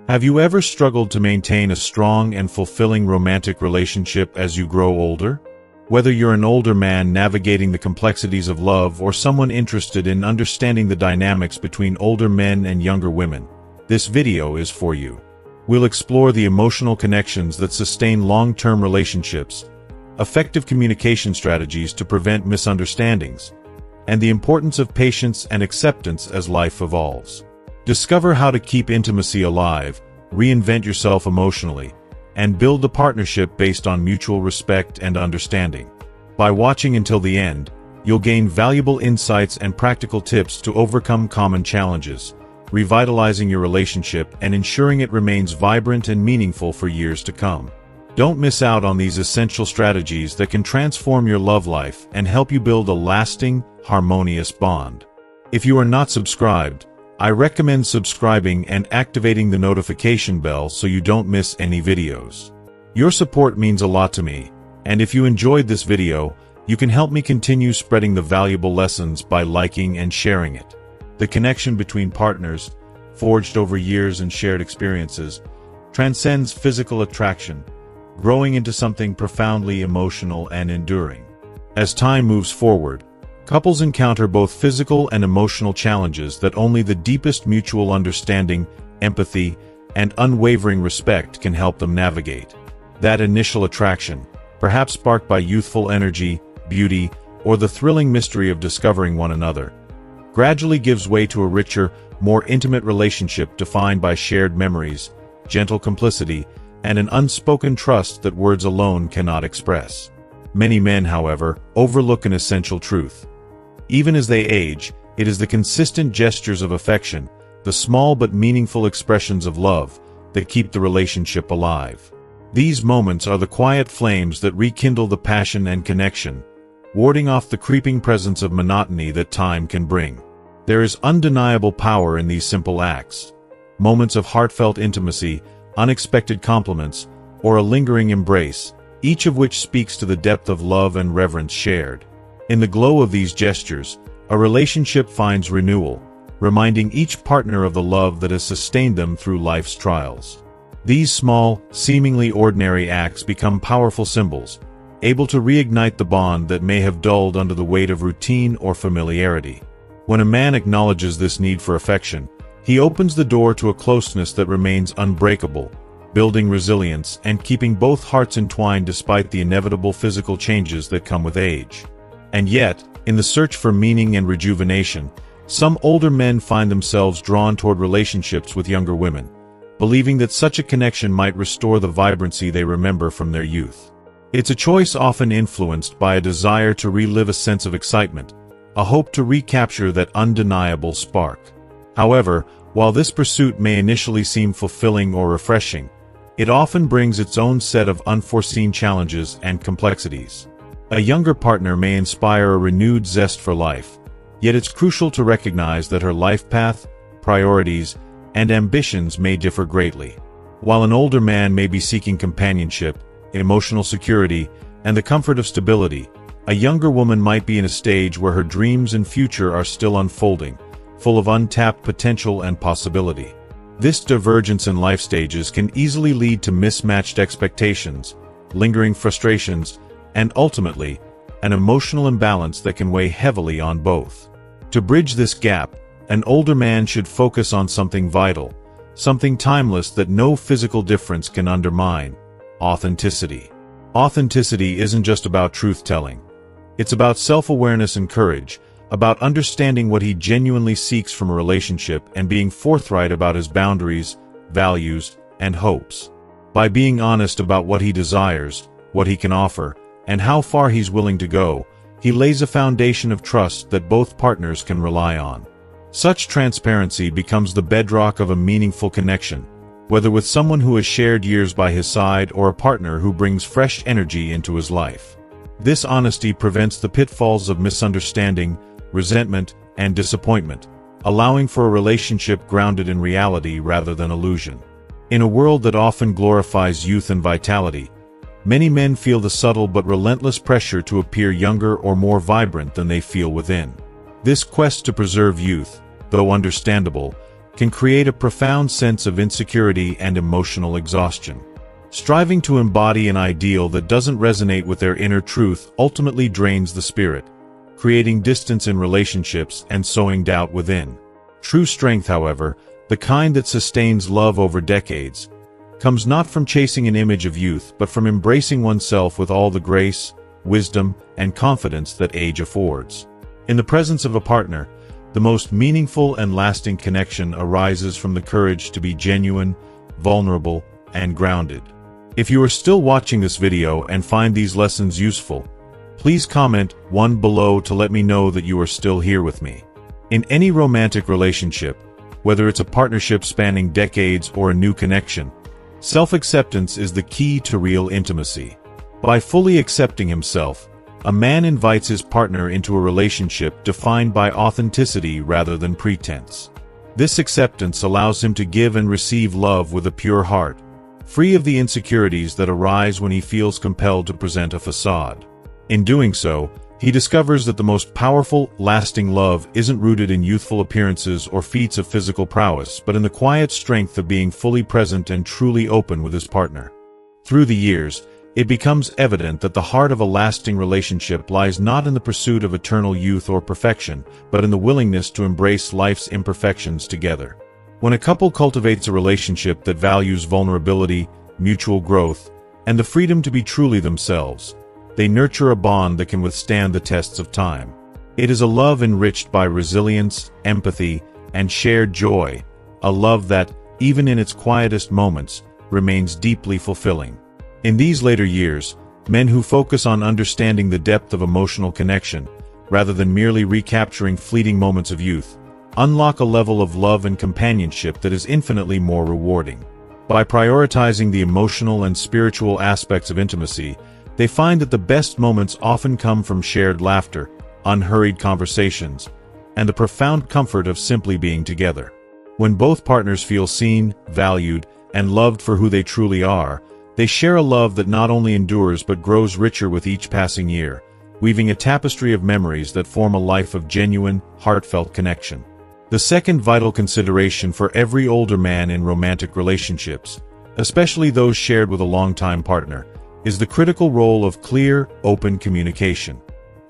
Have you ever struggled to maintain a strong and fulfilling romantic relationship as you grow older? Whether you're an older man navigating the complexities of love or someone interested in understanding the dynamics between older men and younger women, this video is for you. We'll explore the emotional connections that sustain long-term relationships, effective communication strategies to prevent misunderstandings, and the importance of patience and acceptance as life evolves. Discover how to keep intimacy alive, reinvent yourself emotionally, and build a partnership based on mutual respect and understanding. By watching until the end, you'll gain valuable insights and practical tips to overcome common challenges, revitalizing your relationship and ensuring it remains vibrant and meaningful for years to come. Don't miss out on these essential strategies that can transform your love life and help you build a lasting, harmonious bond. If you are not subscribed, I recommend subscribing and activating the notification bell so you don't miss any videos. Your support means a lot to me, and if you enjoyed this video, you can help me continue spreading the valuable lessons by liking and sharing it. The connection between partners, forged over years and shared experiences, transcends physical attraction, growing into something profoundly emotional and enduring. As time moves forward, couples encounter both physical and emotional challenges that only the deepest mutual understanding, empathy, and unwavering respect can help them navigate. That initial attraction, perhaps sparked by youthful energy, beauty, or the thrilling mystery of discovering one another, gradually gives way to a richer, more intimate relationship defined by shared memories, gentle complicity, and an unspoken trust that words alone cannot express. Many men, however, overlook an essential truth. Even as they age, it is the consistent gestures of affection, the small but meaningful expressions of love, that keep the relationship alive. These moments are the quiet flames that rekindle the passion and connection, warding off the creeping presence of monotony that time can bring. There is undeniable power in these simple acts. Moments of heartfelt intimacy, unexpected compliments, or a lingering embrace, each of which speaks to the depth of love and reverence shared. In the glow of these gestures, a relationship finds renewal, reminding each partner of the love that has sustained them through life's trials. These small, seemingly ordinary acts become powerful symbols, able to reignite the bond that may have dulled under the weight of routine or familiarity. When a man acknowledges this need for affection, he opens the door to a closeness that remains unbreakable, building resilience and keeping both hearts entwined despite the inevitable physical changes that come with age. And yet, in the search for meaning and rejuvenation, some older men find themselves drawn toward relationships with younger women, believing that such a connection might restore the vibrancy they remember from their youth. It's a choice often influenced by a desire to relive a sense of excitement, a hope to recapture that undeniable spark. However, while this pursuit may initially seem fulfilling or refreshing, it often brings its own set of unforeseen challenges and complexities. A younger partner may inspire a renewed zest for life, yet it's crucial to recognize that her life path, priorities, and ambitions may differ greatly. While an older man may be seeking companionship, emotional security, and the comfort of stability, a younger woman might be in a stage where her dreams and future are still unfolding, full of untapped potential and possibility. This divergence in life stages can easily lead to mismatched expectations, lingering frustrations, and ultimately, an emotional imbalance that can weigh heavily on both. To bridge this gap, an older man should focus on something vital, something timeless that no physical difference can undermine: authenticity. Authenticity isn't just about truth-telling. It's about self-awareness and courage, about understanding what he genuinely seeks from a relationship and being forthright about his boundaries, values, and hopes. By being honest about what he desires, what he can offer, and how far he's willing to go, he lays a foundation of trust that both partners can rely on. Such transparency becomes the bedrock of a meaningful connection, whether with someone who has shared years by his side or a partner who brings fresh energy into his life. This honesty prevents the pitfalls of misunderstanding, resentment, and disappointment, allowing for a relationship grounded in reality rather than illusion. In a world that often glorifies youth and vitality, many men feel the subtle but relentless pressure to appear younger or more vibrant than they feel within. This quest to preserve youth, though understandable, can create a profound sense of insecurity and emotional exhaustion. Striving to embody an ideal that doesn't resonate with their inner truth ultimately drains the spirit, creating distance in relationships and sowing doubt within. True strength, however, the kind that sustains love over decades, comes not from chasing an image of youth but from embracing oneself with all the grace, wisdom, and confidence that age affords. In the presence of a partner, the most meaningful and lasting connection arises from the courage to be genuine, vulnerable, and grounded. If you are still watching this video and find these lessons useful, please comment 1 below to let me know that you are still here with me. In any romantic relationship, whether it's a partnership spanning decades or a new connection, self-acceptance is the key to real intimacy. By fully accepting himself, a man invites his partner into a relationship defined by authenticity rather than pretense. This acceptance allows him to give and receive love with a pure heart, free of the insecurities that arise when he feels compelled to present a facade. In doing so, he discovers that the most powerful, lasting love isn't rooted in youthful appearances or feats of physical prowess, but in the quiet strength of being fully present and truly open with his partner. Through the years, it becomes evident that the heart of a lasting relationship lies not in the pursuit of eternal youth or perfection, but in the willingness to embrace life's imperfections together. When a couple cultivates a relationship that values vulnerability, mutual growth, and the freedom to be truly themselves, they nurture a bond that can withstand the tests of time. It is a love enriched by resilience, empathy, and shared joy, a love that, even in its quietest moments, remains deeply fulfilling. In these later years, men who focus on understanding the depth of emotional connection, rather than merely recapturing fleeting moments of youth, unlock a level of love and companionship that is infinitely more rewarding. By prioritizing the emotional and spiritual aspects of intimacy, they find that the best moments often come from shared laughter, unhurried conversations, and the profound comfort of simply being together. When both partners feel seen, valued, and loved for who they truly are, they share a love that not only endures but grows richer with each passing year, weaving a tapestry of memories that form a life of genuine, heartfelt connection. The second vital consideration for every older man in romantic relationships, especially those shared with a longtime partner, is the critical role of clear, open communication.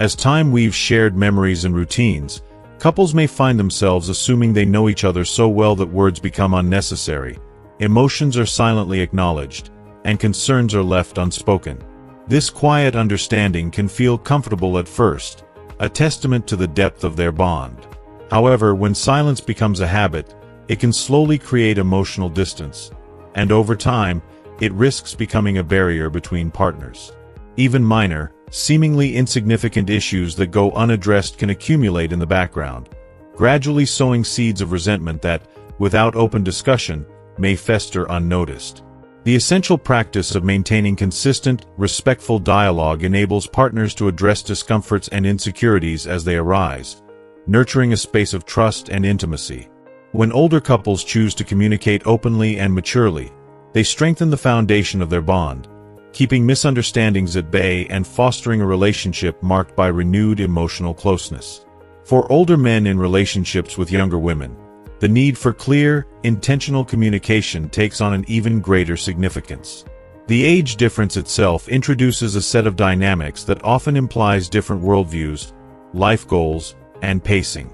As time weaves shared memories and routines, couples may find themselves assuming they know each other so well that words become unnecessary, emotions are silently acknowledged, and concerns are left unspoken. This quiet understanding can feel comfortable at first, a testament to the depth of their bond. However, when silence becomes a habit, it can slowly create emotional distance, and over time, it risks becoming a barrier between partners. Even minor, seemingly insignificant issues that go unaddressed can accumulate in the background, gradually sowing seeds of resentment that, without open discussion, may fester unnoticed. The essential practice of maintaining consistent, respectful dialogue enables partners to address discomforts and insecurities as they arise, nurturing a space of trust and intimacy. When older couples choose to communicate openly and maturely, they strengthen the foundation of their bond, keeping misunderstandings at bay and fostering a relationship marked by renewed emotional closeness. For older men in relationships with younger women, the need for clear, intentional communication takes on an even greater significance. The age difference itself introduces a set of dynamics that often implies different worldviews, life goals, and pacing.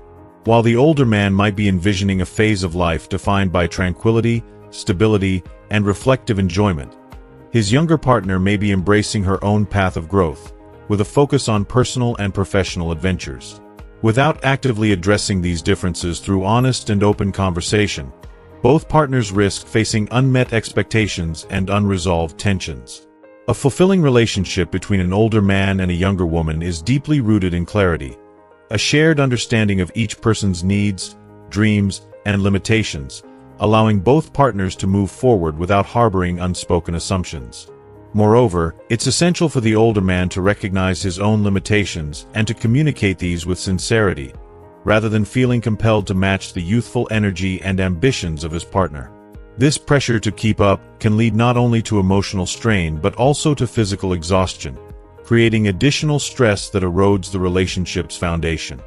While the older man might be envisioning a phase of life defined by tranquility, stability, and reflective enjoyment, his younger partner may be embracing her own path of growth, with a focus on personal and professional adventures. Without actively addressing these differences through honest and open conversation, both partners risk facing unmet expectations and unresolved tensions. A fulfilling relationship between an older man and a younger woman is deeply rooted in clarity, a shared understanding of each person's needs, dreams, and limitations, allowing both partners to move forward without harboring unspoken assumptions. Moreover, it's essential for the older man to recognize his own limitations and to communicate these with sincerity, rather than feeling compelled to match the youthful energy and ambitions of his partner. This pressure to keep up can lead not only to emotional strain but also to physical exhaustion, creating additional stress that erodes the relationship's foundation.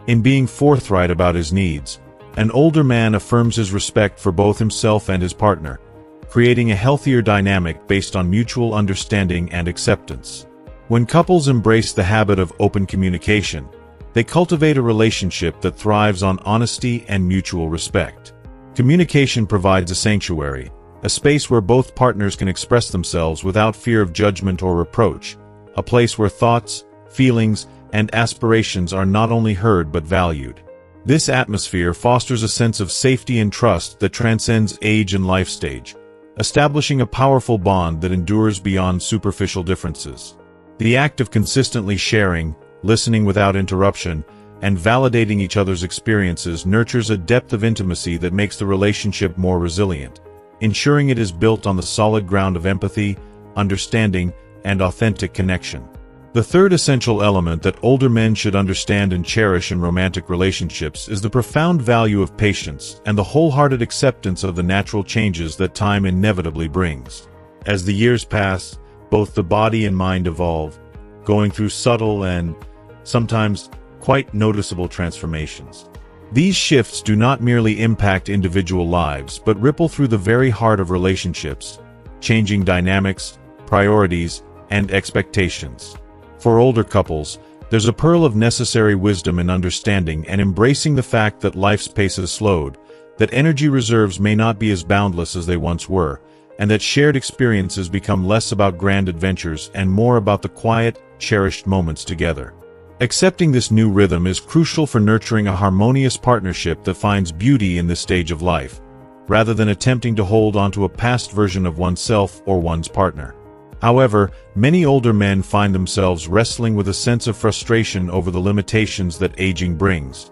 In being forthright about his needs, An older man affirms his respect for both himself and his partner, creating a healthier dynamic based on mutual understanding and acceptance. When couples embrace the habit of open communication, they cultivate a relationship that thrives on honesty and mutual respect. Communication provides a sanctuary, a space where both partners can express themselves without fear of judgment or reproach, a place where thoughts, feelings, and aspirations are not only heard but valued. This atmosphere fosters a sense of safety and trust that transcends age and life stage, establishing a powerful bond that endures beyond superficial differences. The act of consistently sharing, listening without interruption, and validating each other's experiences nurtures a depth of intimacy that makes the relationship more resilient, ensuring it is built on the solid ground of empathy, understanding, and authentic connection. The third essential element that older men should understand and cherish in romantic relationships is the profound value of patience and the wholehearted acceptance of the natural changes that time inevitably brings. As the years pass, both the body and mind evolve, going through subtle and sometimes quite noticeable transformations. These shifts do not merely impact individual lives but ripple through the very heart of relationships, changing dynamics, priorities, and expectations. For older couples, there's a pearl of necessary wisdom in understanding and embracing the fact that life's pace has slowed, that energy reserves may not be as boundless as they once were, and that shared experiences become less about grand adventures and more about the quiet, cherished moments together. Accepting this new rhythm is crucial for nurturing a harmonious partnership that finds beauty in this stage of life, rather than attempting to hold onto a past version of oneself or one's partner. However, many older men find themselves wrestling with a sense of frustration over the limitations that aging brings,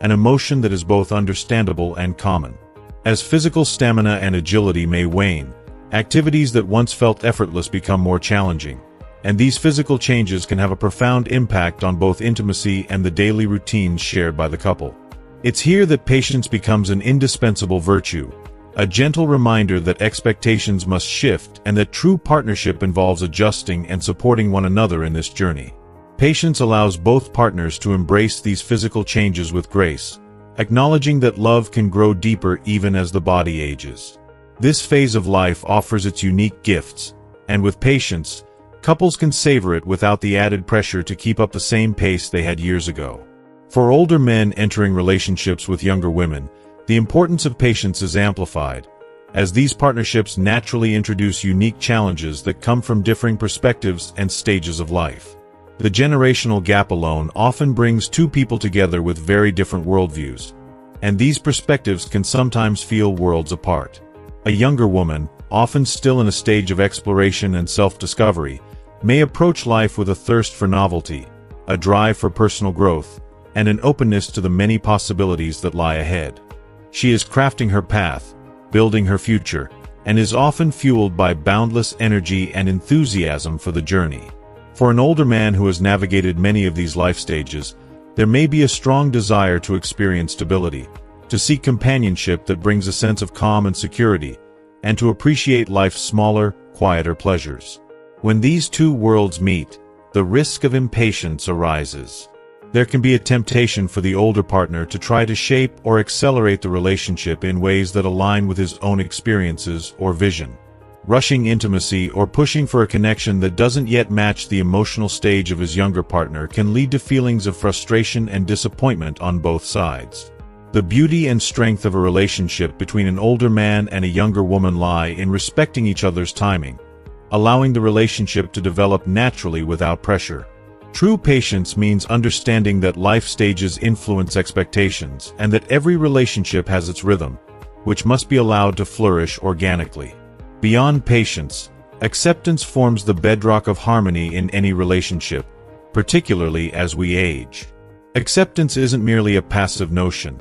an emotion that is both understandable and common. As physical stamina and agility may wane, activities that once felt effortless become more challenging, and these physical changes can have a profound impact on both intimacy and the daily routines shared by the couple. It's here that patience becomes an indispensable virtue, a gentle reminder that expectations must shift and that true partnership involves adjusting and supporting one another in this journey. Patience allows both partners to embrace these physical changes with grace, acknowledging that love can grow deeper even as the body ages. This phase of life offers its unique gifts, and with patience, couples can savor it without the added pressure to keep up the same pace they had years ago. For older men entering relationships with younger women, the importance of patience is amplified, as these partnerships naturally introduce unique challenges that come from differing perspectives and stages of life. The generational gap alone often brings two people together with very different worldviews, and these perspectives can sometimes feel worlds apart. A younger woman, often still in a stage of exploration and self-discovery, may approach life with a thirst for novelty, a drive for personal growth, and an openness to the many possibilities that lie ahead. She is crafting her path, building her future, and is often fueled by boundless energy and enthusiasm for the journey. For an older man who has navigated many of these life stages, there may be a strong desire to experience stability, to seek companionship that brings a sense of calm and security, and to appreciate life's smaller, quieter pleasures. When these two worlds meet, the risk of impatience arises. There can be a temptation for the older partner to try to shape or accelerate the relationship in ways that align with his own experiences or vision. Rushing intimacy or pushing for a connection that doesn't yet match the emotional stage of his younger partner can lead to feelings of frustration and disappointment on both sides. The beauty and strength of a relationship between an older man and a younger woman lie in respecting each other's timing, allowing the relationship to develop naturally without pressure. True patience means understanding that life stages influence expectations and that every relationship has its rhythm, which must be allowed to flourish organically. Beyond patience, acceptance forms the bedrock of harmony in any relationship, particularly as we age. Acceptance isn't merely a passive notion.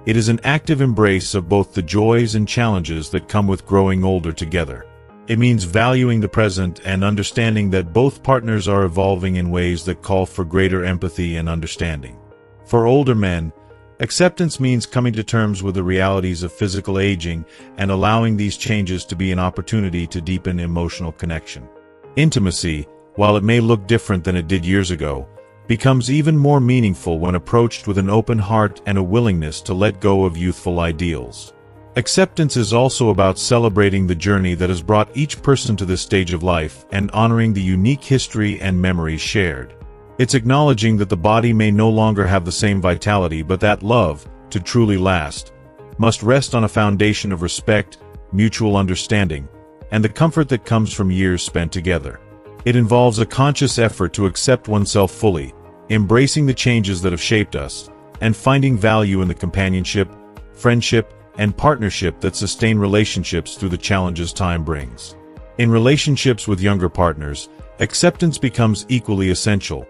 It is an active embrace of both the joys and challenges that come with growing older together. It means valuing the present and understanding that both partners are evolving in ways that call for greater empathy and understanding. For older men, acceptance means coming to terms with the realities of physical aging and allowing these changes to be an opportunity to deepen emotional connection. Intimacy, while it may look different than it did years ago, becomes even more meaningful when approached with an open heart and a willingness to let go of youthful ideals. Acceptance is also about celebrating the journey that has brought each person to this stage of life and honoring the unique history and memories shared. It's acknowledging that the body may no longer have the same vitality, but that love, to truly last, must rest on a foundation of respect, mutual understanding, and the comfort that comes from years spent together. It involves a conscious effort to accept oneself fully, embracing the changes that have shaped us, and finding value in the companionship, friendship, and partnership that sustain relationships through the challenges time brings. In relationships with younger partners, acceptance becomes equally essential,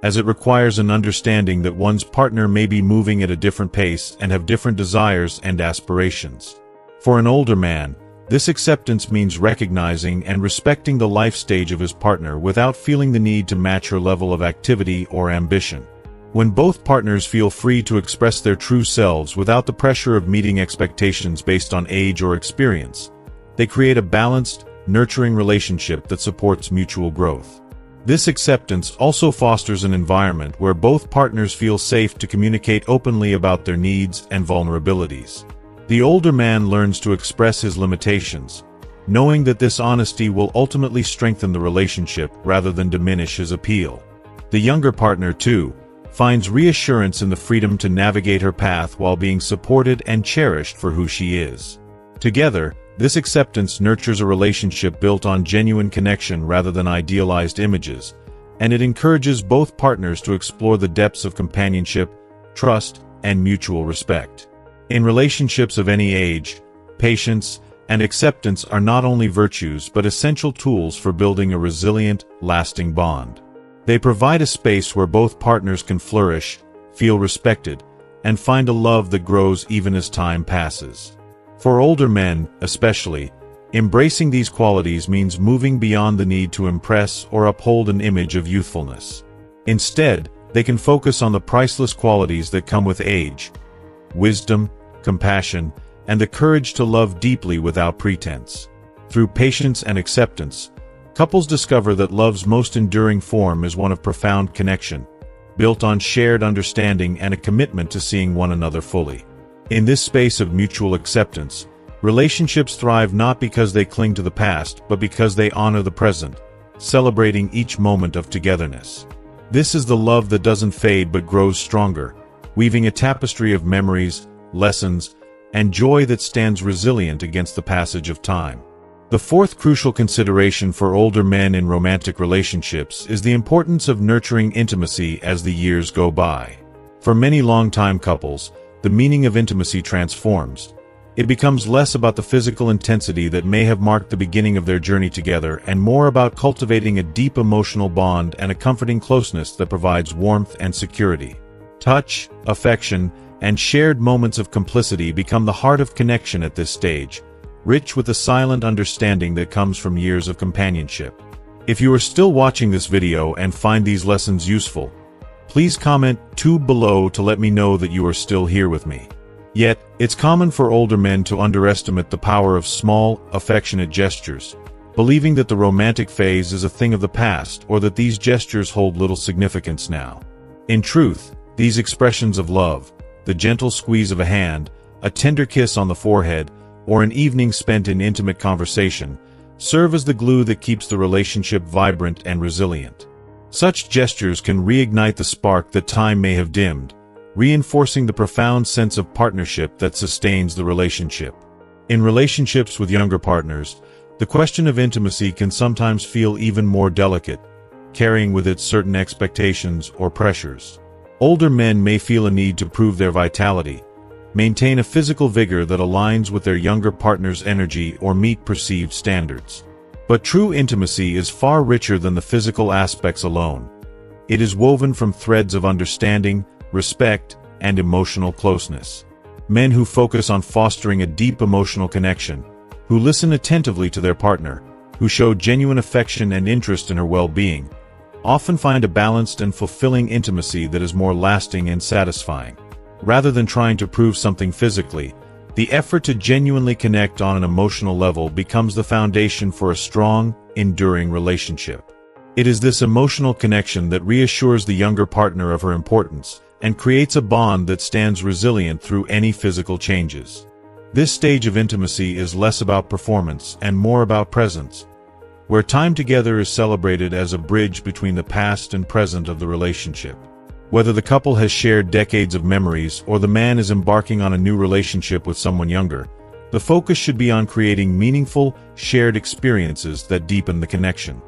as it requires an understanding that one's partner may be moving at a different pace and have different desires and aspirations. For an older man, this acceptance means recognizing and respecting the life stage of his partner without feeling the need to match her level of activity or ambition. When both partners feel free to express their true selves without the pressure of meeting expectations based on age or experience, they create a balanced, nurturing relationship that supports mutual growth. This acceptance also fosters an environment where both partners feel safe to communicate openly about their needs and vulnerabilities. The older man learns to express his limitations, knowing that this honesty will ultimately strengthen the relationship rather than diminish his appeal. The younger partner, too, finds reassurance in the freedom to navigate her path while being supported and cherished for who she is. Together, this acceptance nurtures a relationship built on genuine connection rather than idealized images, and it encourages both partners to explore the depths of companionship, trust, and mutual respect. In relationships of any age, patience and acceptance are not only virtues but essential tools for building a resilient, lasting bond. They provide a space where both partners can flourish, feel respected, and find a love that grows even as time passes. For older men, especially, embracing these qualities means moving beyond the need to impress or uphold an image of youthfulness. Instead, they can focus on the priceless qualities that come with age: wisdom, compassion, and the courage to love deeply without pretense. Through patience and acceptance, couples discover that love's most enduring form is one of profound connection, built on shared understanding and a commitment to seeing one another fully. In this space of mutual acceptance, relationships thrive not because they cling to the past, but because they honor the present, celebrating each moment of togetherness. This is the love that doesn't fade but grows stronger, weaving a tapestry of memories, lessons, and joy that stands resilient against the passage of time. The fourth crucial consideration for older men in romantic relationships is the importance of nurturing intimacy as the years go by. For many long-time couples, the meaning of intimacy transforms. It becomes less about the physical intensity that may have marked the beginning of their journey together and more about cultivating a deep emotional bond and a comforting closeness that provides warmth and security. Touch, affection, and shared moments of complicity become the heart of connection at this stage, rich with the silent understanding that comes from years of companionship. If you are still watching this video and find these lessons useful, please comment below to let me know that you are still here with me. Yet, it's common for older men to underestimate the power of small, affectionate gestures, believing that the romantic phase is a thing of the past or that these gestures hold little significance now. In truth, these expressions of love, the gentle squeeze of a hand, a tender kiss on the forehead, or an evening spent in intimate conversation, serve as the glue that keeps the relationship vibrant and resilient. Such gestures can reignite the spark that time may have dimmed, reinforcing the profound sense of partnership that sustains the relationship. In relationships with younger partners, the question of intimacy can sometimes feel even more delicate, carrying with it certain expectations or pressures. Older men may feel a need to prove their vitality, maintain a physical vigor that aligns with their younger partner's energy or meet perceived standards. But true intimacy is far richer than the physical aspects alone. It is woven from threads of understanding, respect, and emotional closeness. Men who focus on fostering a deep emotional connection, who listen attentively to their partner, who show genuine affection and interest in her well-being, often find a balanced and fulfilling intimacy that is more lasting and satisfying. Rather than trying to prove something physically, the effort to genuinely connect on an emotional level becomes the foundation for a strong, enduring relationship. It is this emotional connection that reassures the younger partner of her importance and creates a bond that stands resilient through any physical changes. This stage of intimacy is less about performance and more about presence, where time together is celebrated as a bridge between the past and present of the relationship. Whether the couple has shared decades of memories or the man is embarking on a new relationship with someone younger, the focus should be on creating meaningful, shared experiences that deepen the connection.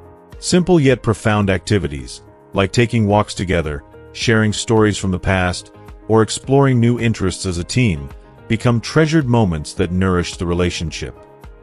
Simple yet profound activities, like taking walks together, sharing stories from the past, or exploring new interests as a team, become treasured moments that nourish the relationship.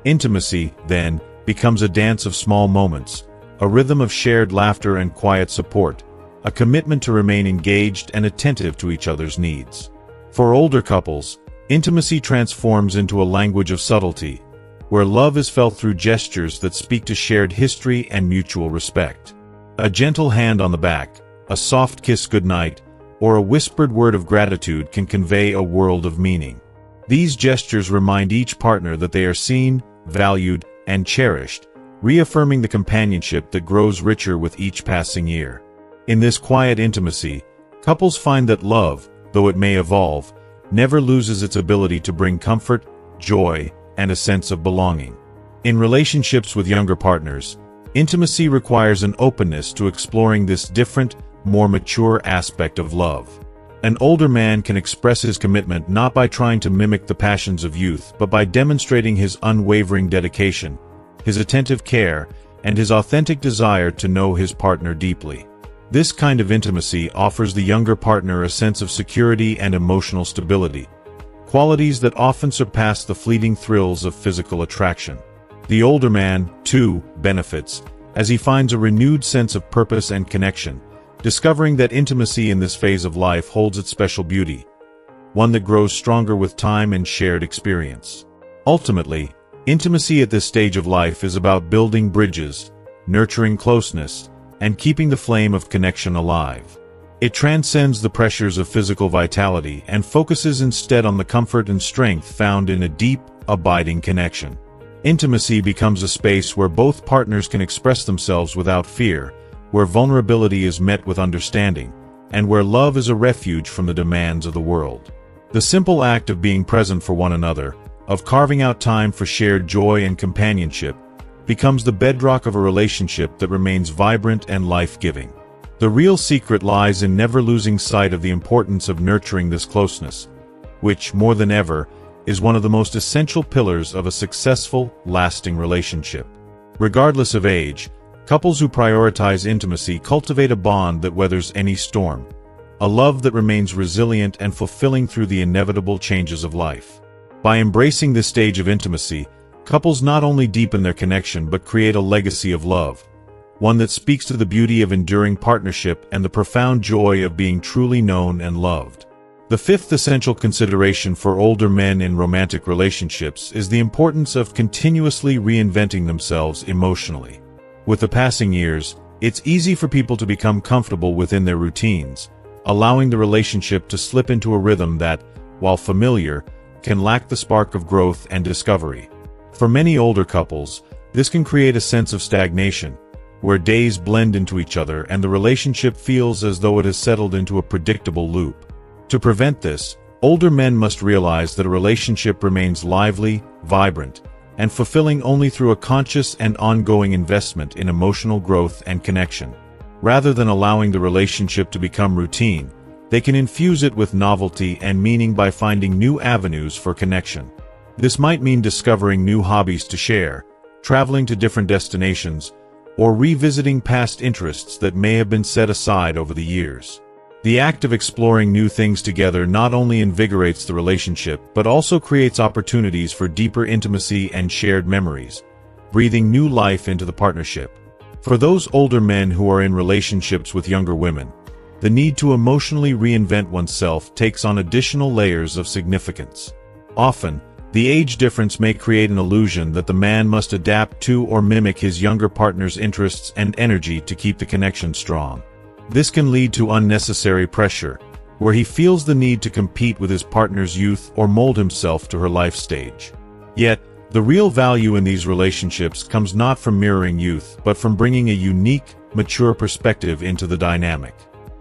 Intimacy, then, becomes a dance of small moments, a rhythm of shared laughter and quiet support, a commitment to remain engaged and attentive to each other's needs. For older couples, intimacy transforms into a language of subtlety, where love is felt through gestures that speak to shared history and mutual respect. A gentle hand on the back, a soft kiss goodnight, or a whispered word of gratitude can convey a world of meaning. These gestures remind each partner that they are seen, valued, and cherished, reaffirming the companionship that grows richer with each passing year. In this quiet intimacy, couples find that love, though it may evolve, never loses its ability to bring comfort, joy, and a sense of belonging. In relationships with younger partners, intimacy requires an openness to exploring this different, more mature aspect of love. An older man can express his commitment not by trying to mimic the passions of youth, but by demonstrating his unwavering dedication, his attentive care, and his authentic desire to know his partner deeply. This kind of intimacy offers the younger partner a sense of security and emotional stability, qualities that often surpass the fleeting thrills of physical attraction. The older man, too, benefits, as he finds a renewed sense of purpose and connection, discovering that intimacy in this phase of life holds its special beauty, one that grows stronger with time and shared experience. Ultimately, intimacy at this stage of life is about building bridges, nurturing closeness, and keeping the flame of connection alive. It transcends the pressures of physical vitality and focuses instead on the comfort and strength found in a deep, abiding connection. Intimacy becomes a space where both partners can express themselves without fear, where vulnerability is met with understanding, and where love is a refuge from the demands of the world. The simple act of being present for one another, of carving out time for shared joy and companionship, becomes the bedrock of a relationship that remains vibrant and life-giving. The real secret lies in never losing sight of the importance of nurturing this closeness, which, more than ever, is one of the most essential pillars of a successful, lasting relationship. Regardless of age, couples who prioritize intimacy cultivate a bond that weathers any storm, a love that remains resilient and fulfilling through the inevitable changes of life. By embracing this stage of intimacy, couples not only deepen their connection but create a legacy of love, one that speaks to the beauty of enduring partnership and the profound joy of being truly known and loved. The fifth essential consideration for older men in romantic relationships is the importance of continuously reinventing themselves emotionally. With the passing years, it's easy for people to become comfortable within their routines, allowing the relationship to slip into a rhythm that, while familiar, can lack the spark of growth and discovery. For many older couples, this can create a sense of stagnation, where days blend into each other and the relationship feels as though it has settled into a predictable loop. To prevent this, older men must realize that a relationship remains lively, vibrant, and fulfilling only through a conscious and ongoing investment in emotional growth and connection. Rather than allowing the relationship to become routine, they can infuse it with novelty and meaning by finding new avenues for connection. This might mean discovering new hobbies to share, traveling to different destinations, or revisiting past interests that may have been set aside over the years. The act of exploring new things together not only invigorates the relationship but also creates opportunities for deeper intimacy and shared memories, breathing new life into the partnership. For those older men who are in relationships with younger women, the need to emotionally reinvent oneself takes on additional layers of significance. Often, the age difference may create an illusion that the man must adapt to or mimic his younger partner's interests and energy to keep the connection strong. This can lead to unnecessary pressure, where he feels the need to compete with his partner's youth or mold himself to her life stage. Yet, the real value in these relationships comes not from mirroring youth, but from bringing a unique, mature perspective into the dynamic.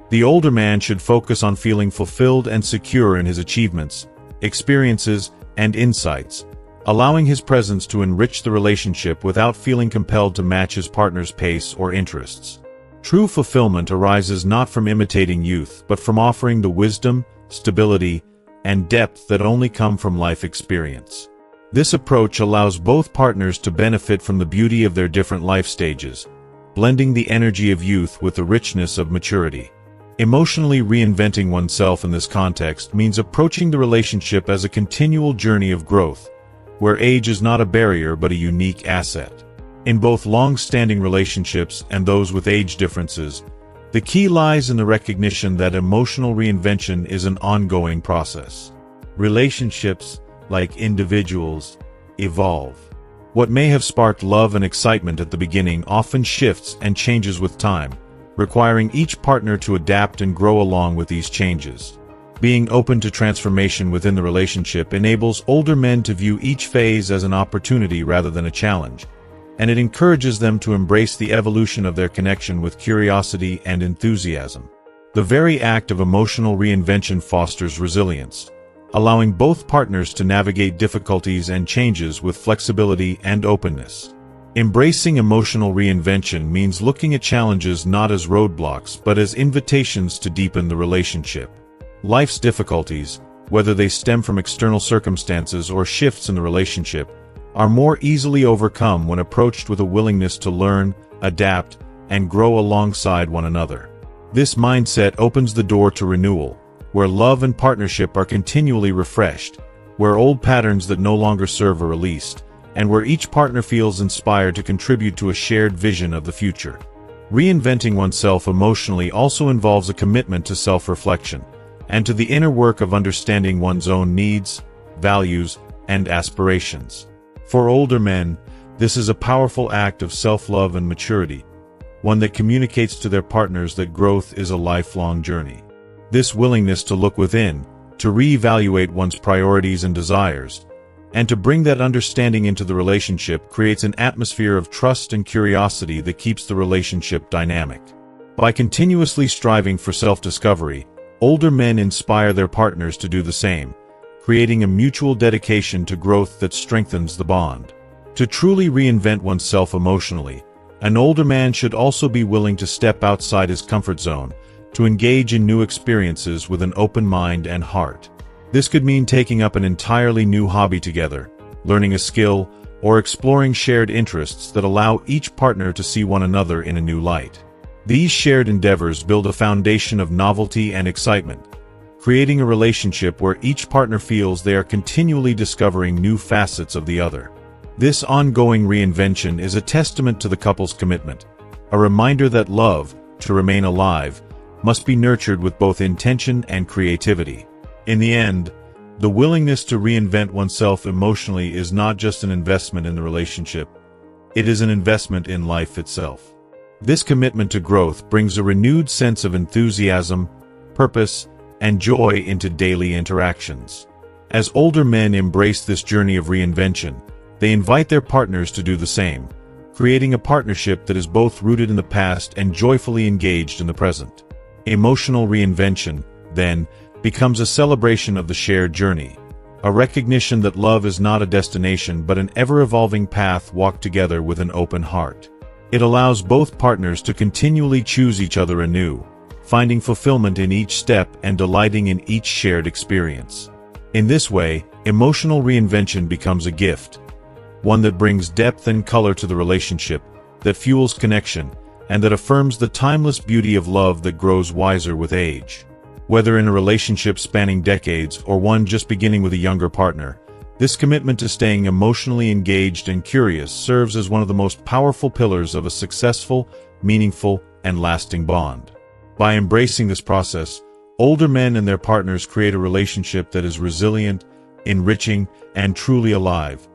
The older man should focus on feeling fulfilled and secure in his achievements, experiences, and insights, allowing his presence to enrich the relationship without feeling compelled to match his partner's pace or interests. True fulfillment arises not from imitating youth, but from offering the wisdom, stability, and depth that only come from life experience. This approach allows both partners to benefit from the beauty of their different life stages, blending the energy of youth with the richness of maturity. Emotionally reinventing oneself in this context means approaching the relationship as a continual journey of growth, where age is not a barrier but a unique asset. In both long-standing relationships and those with age differences, the key lies in the recognition that emotional reinvention is an ongoing process. Relationships, like individuals, evolve. What may have sparked love and excitement at the beginning often shifts and changes with time, requiring each partner to adapt and grow along with these changes. Being open to transformation within the relationship enables older men to view each phase as an opportunity rather than a challenge, and it encourages them to embrace the evolution of their connection with curiosity and enthusiasm. The very act of emotional reinvention fosters resilience, allowing both partners to navigate difficulties and changes with flexibility and openness. Embracing emotional reinvention means looking at challenges not as roadblocks but as invitations to deepen the relationship. Life's difficulties, whether they stem from external circumstances or shifts in the relationship, are more easily overcome when approached with a willingness to learn, adapt, and grow alongside one another. This mindset opens the door to renewal, where love and partnership are continually refreshed, where old patterns that no longer serve are released, and where each partner feels inspired to contribute to a shared vision of the future. Reinventing oneself emotionally also involves a commitment to self-reflection, and to the inner work of understanding one's own needs, values, and aspirations. For older men, this is a powerful act of self-love and maturity, one that communicates to their partners that growth is a lifelong journey. This willingness to look within, to reevaluate one's priorities and desires, and to bring that understanding into the relationship creates an atmosphere of trust and curiosity that keeps the relationship dynamic. By continuously striving for self-discovery, older men inspire their partners to do the same, creating a mutual dedication to growth that strengthens the bond. To truly reinvent oneself emotionally, an older man should also be willing to step outside his comfort zone, to engage in new experiences with an open mind and heart. This could mean taking up an entirely new hobby together, learning a skill, or exploring shared interests that allow each partner to see one another in a new light. These shared endeavors build a foundation of novelty and excitement, creating a relationship where each partner feels they are continually discovering new facets of the other. This ongoing reinvention is a testament to the couple's commitment, a reminder that love, to remain alive, must be nurtured with both intention and creativity. In the end, the willingness to reinvent oneself emotionally is not just an investment in the relationship, it is an investment in life itself. This commitment to growth brings a renewed sense of enthusiasm, purpose, and joy into daily interactions. As older men embrace this journey of reinvention, they invite their partners to do the same, creating a partnership that is both rooted in the past and joyfully engaged in the present. Emotional reinvention, then, becomes a celebration of the shared journey, a recognition that love is not a destination but an ever-evolving path walked together with an open heart. It allows both partners to continually choose each other anew, finding fulfillment in each step and delighting in each shared experience. In this way, emotional reinvention becomes a gift, one that brings depth and color to the relationship, that fuels connection, and that affirms the timeless beauty of love that grows wiser with age. Whether in a relationship spanning decades or one just beginning with a younger partner, this commitment to staying emotionally engaged and curious serves as one of the most powerful pillars of a successful, meaningful, and lasting bond. By embracing this process, older men and their partners create a relationship that is resilient, enriching, and truly alive,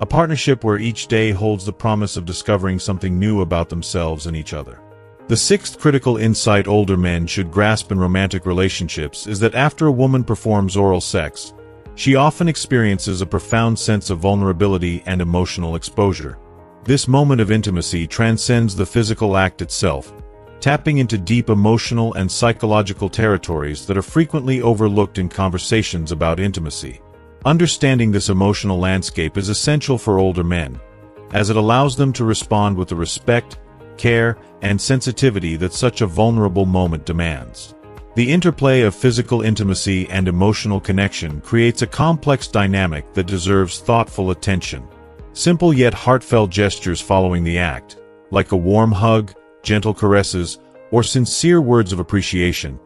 a partnership where each day holds the promise of discovering something new about themselves and each other. The sixth critical insight older men should grasp in romantic relationships is that after a woman performs oral sex, she often experiences a profound sense of vulnerability and emotional exposure. This moment of intimacy transcends the physical act itself, tapping into deep emotional and psychological territories that are frequently overlooked in conversations about intimacy. Understanding this emotional landscape is essential for older men, as it allows them to respond with the respect, care, and sensitivity that such a vulnerable moment demands. The interplay of physical intimacy and emotional connection creates a complex dynamic that deserves thoughtful attention. Simple yet heartfelt gestures following the act, like a warm hug, gentle caresses, or sincere words of appreciation,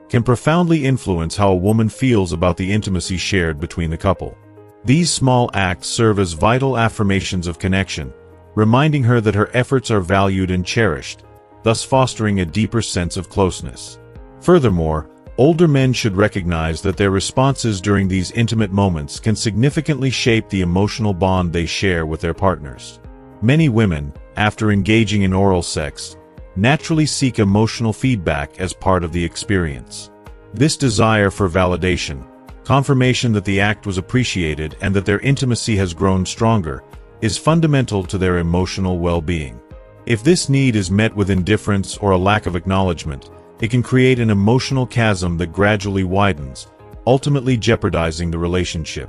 can profoundly influence how a woman feels about the intimacy shared between the couple. These small acts serve as vital affirmations of connection, reminding her that her efforts are valued and cherished, thus fostering a deeper sense of closeness. Furthermore, older men should recognize that their responses during these intimate moments can significantly shape the emotional bond they share with their partners. Many women, after engaging in oral sex, naturally seek emotional feedback as part of the experience. This desire for validation, confirmation that the act was appreciated and that their intimacy has grown stronger, is fundamental to their emotional well-being. If this need is met with indifference or a lack of acknowledgement, it can create an emotional chasm that gradually widens, ultimately jeopardizing the relationship.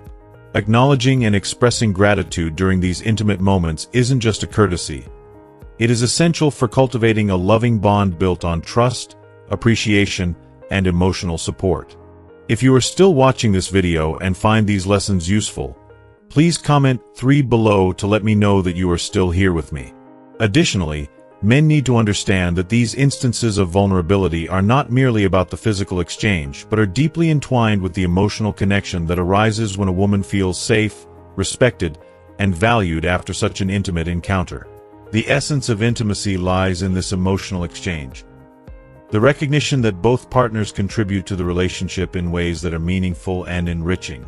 Acknowledging and expressing gratitude during these intimate moments isn't just a courtesy. It is essential for cultivating a loving bond built on trust, appreciation, and emotional support. If you are still watching this video and find these lessons useful, please comment 3 below to let me know that you are still here with me. Additionally, men need to understand that these instances of vulnerability are not merely about the physical exchange, but are deeply entwined with the emotional connection that arises when a woman feels safe, respected, and valued after such an intimate encounter. The essence of intimacy lies in this emotional exchange. The recognition that both partners contribute to the relationship in ways that are meaningful and enriching.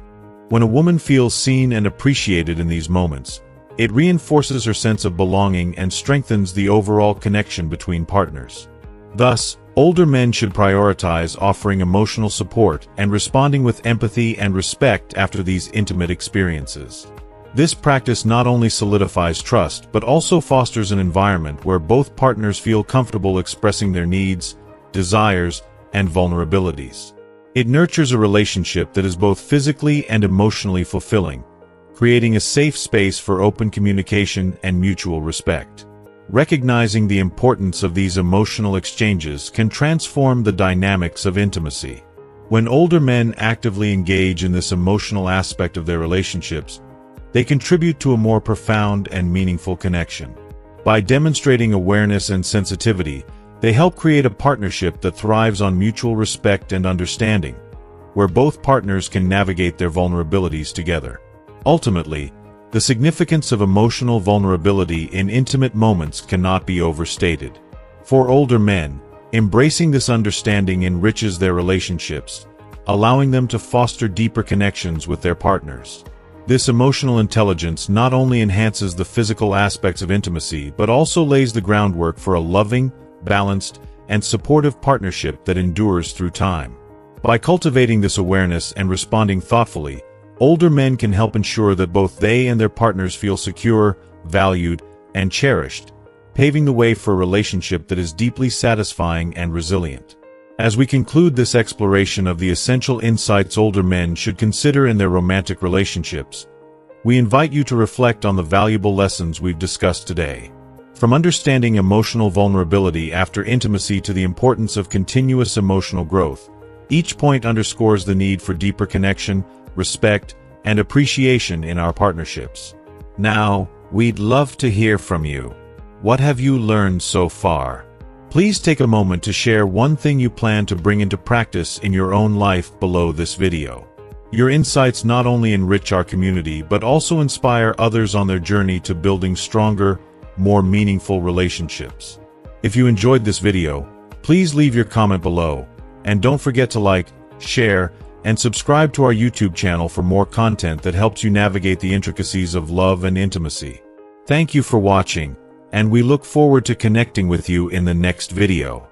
When a woman feels seen and appreciated in these moments, it reinforces her sense of belonging and strengthens the overall connection between partners. Thus, older men should prioritize offering emotional support and responding with empathy and respect after these intimate experiences. This practice not only solidifies trust but also fosters an environment where both partners feel comfortable expressing their needs, desires, and vulnerabilities. It nurtures a relationship that is both physically and emotionally fulfilling, creating a safe space for open communication and mutual respect. Recognizing the importance of these emotional exchanges can transform the dynamics of intimacy. When older men actively engage in this emotional aspect of their relationships, they contribute to a more profound and meaningful connection. By demonstrating awareness and sensitivity, they help create a partnership that thrives on mutual respect and understanding, where both partners can navigate their vulnerabilities together. Ultimately, the significance of emotional vulnerability in intimate moments cannot be overstated. For older men, embracing this understanding enriches their relationships, allowing them to foster deeper connections with their partners. This emotional intelligence not only enhances the physical aspects of intimacy but also lays the groundwork for a loving, balanced, and supportive partnership that endures through time. By cultivating this awareness and responding thoughtfully, older men can help ensure that both they and their partners feel secure, valued, and cherished, paving the way for a relationship that is deeply satisfying and resilient. As we conclude this exploration of the essential insights older men should consider in their romantic relationships, we invite you to reflect on the valuable lessons we've discussed today. From understanding emotional vulnerability after intimacy to the importance of continuous emotional growth, each point underscores the need for deeper connection, respect, and appreciation in our partnerships. Now, we'd love to hear from you. What have you learned so far? Please take a moment to share one thing you plan to bring into practice in your own life below this video. Your insights not only enrich our community but also inspire others on their journey to building stronger, more meaningful relationships. If you enjoyed this video, please leave your comment below, and don't forget to like, share, and subscribe to our YouTube channel for more content that helps you navigate the intricacies of love and intimacy. Thank you for watching, and we look forward to connecting with you in the next video.